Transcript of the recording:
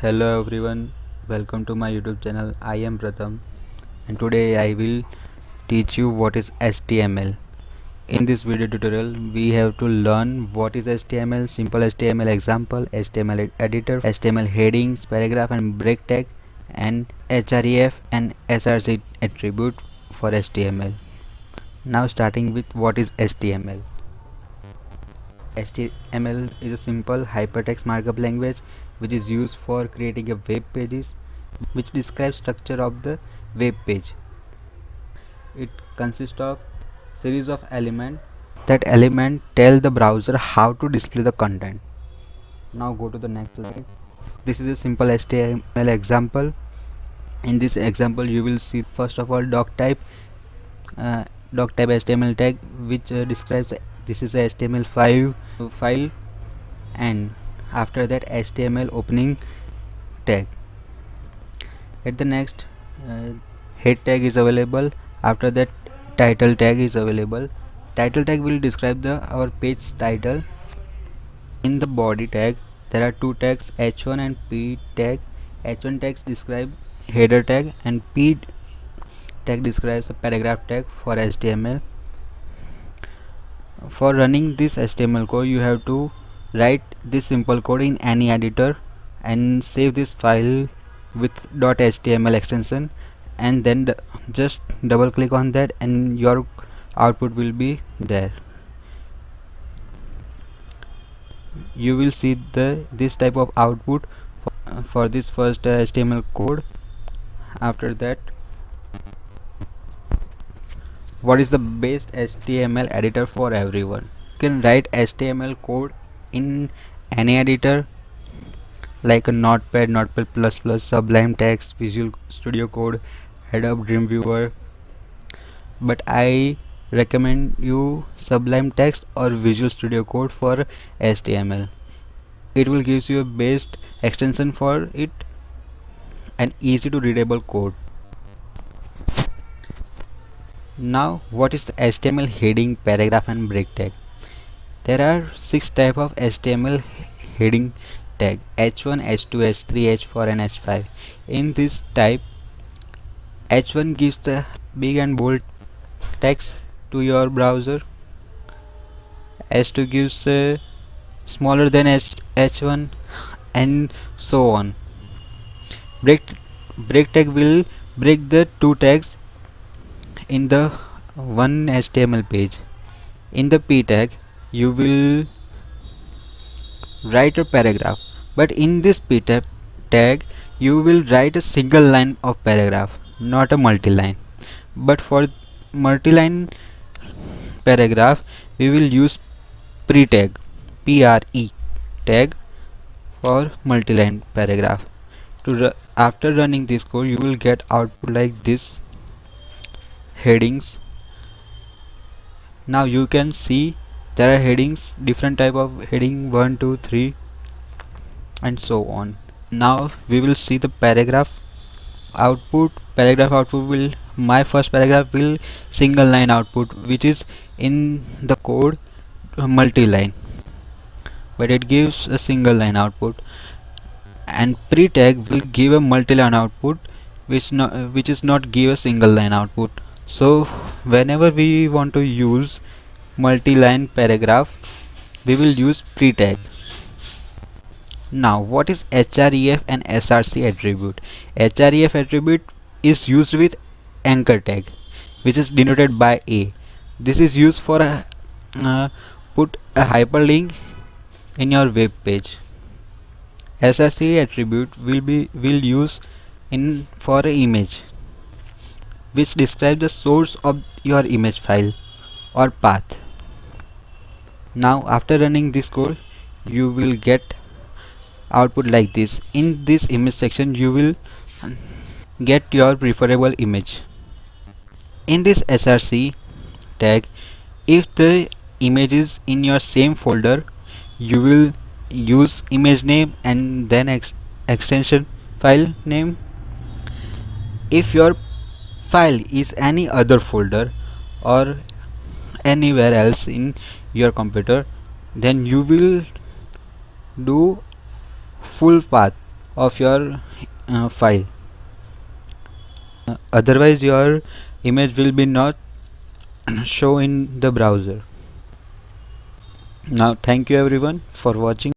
Hello everyone, welcome to my YouTube channel. I am Pratham and today I will teach you what is HTML. In this video tutorial, we have to learn what is HTML, simple HTML example, HTML editor, HTML headings, paragraph and break tag, and href and src attribute for HTML. Now starting with what is HTML. HTML is a simple hypertext markup language which is used for creating a web pages which describes structure of the web page. It consists of series of elements. That element tell the browser how to display the content. Now go to the next slide. This is a simple HTML example. In this example you will see first of all uh, doc type HTML tag which describes this is a HTML5 file, and after that HTML opening tag. At the next head tag is available. After that title tag is available. Title tag will describe our page title. In the body tag there are two tags, h1 and p tag. H1 tags describe header tag and p tag describes a paragraph tag for HTML. For running this HTML code you have to write this simple code in any editor and save this file with .html extension, and then just double click on that and your output will be there. You will see this type of output for this first HTML code. After that, what is the best HTML editor for everyone? You can write HTML code in any editor like a Notepad, Notepad++, Sublime Text, Visual Studio Code, Adobe Dreamweaver, but I recommend you Sublime Text or Visual Studio Code for HTML. It will gives you a best extension for it and easy to readable code. Now what is the HTML heading, paragraph and break tag? There are 6 type of HTML heading tag: h1, h2, h3, h4 and h5. In this type, h1 gives the big and bold text to your browser, h2 gives smaller than h1 and so on. Break tag will break the two tags in the one HTML page. In the p tag you will write a paragraph, but in this p tag you will write a single line of paragraph, not a multi-line. But for multi-line paragraph we will use pre tag, pre tag for multi-line paragraph. After running this code you will get output like this: headings. Now you can see there are headings, different type of heading, 1 2 3 and so on. Now we will see the paragraph output. Paragraph output will, my first paragraph will single line output, which is in the code multi-line, but it gives a single line output. And pre tag will give a multi-line output which is not give a single line output. So whenever we want to use multi-line paragraph we will use pre tag. Now what is href and src attribute? Href attribute is used with anchor tag which is denoted by a. This is used for put a hyperlink in your web page. src attribute will use in for an image which describes the source of your image file or path. Now after running this code you will get output like this. In this image section you will get your preferable image. In this src tag, if the image is in your same folder you will use image name and then extension file name. If your file is any other folder or anywhere else in your computer, then you will do full path of your file. Otherwise your image will be not show in the browser. Now thank you everyone for watching.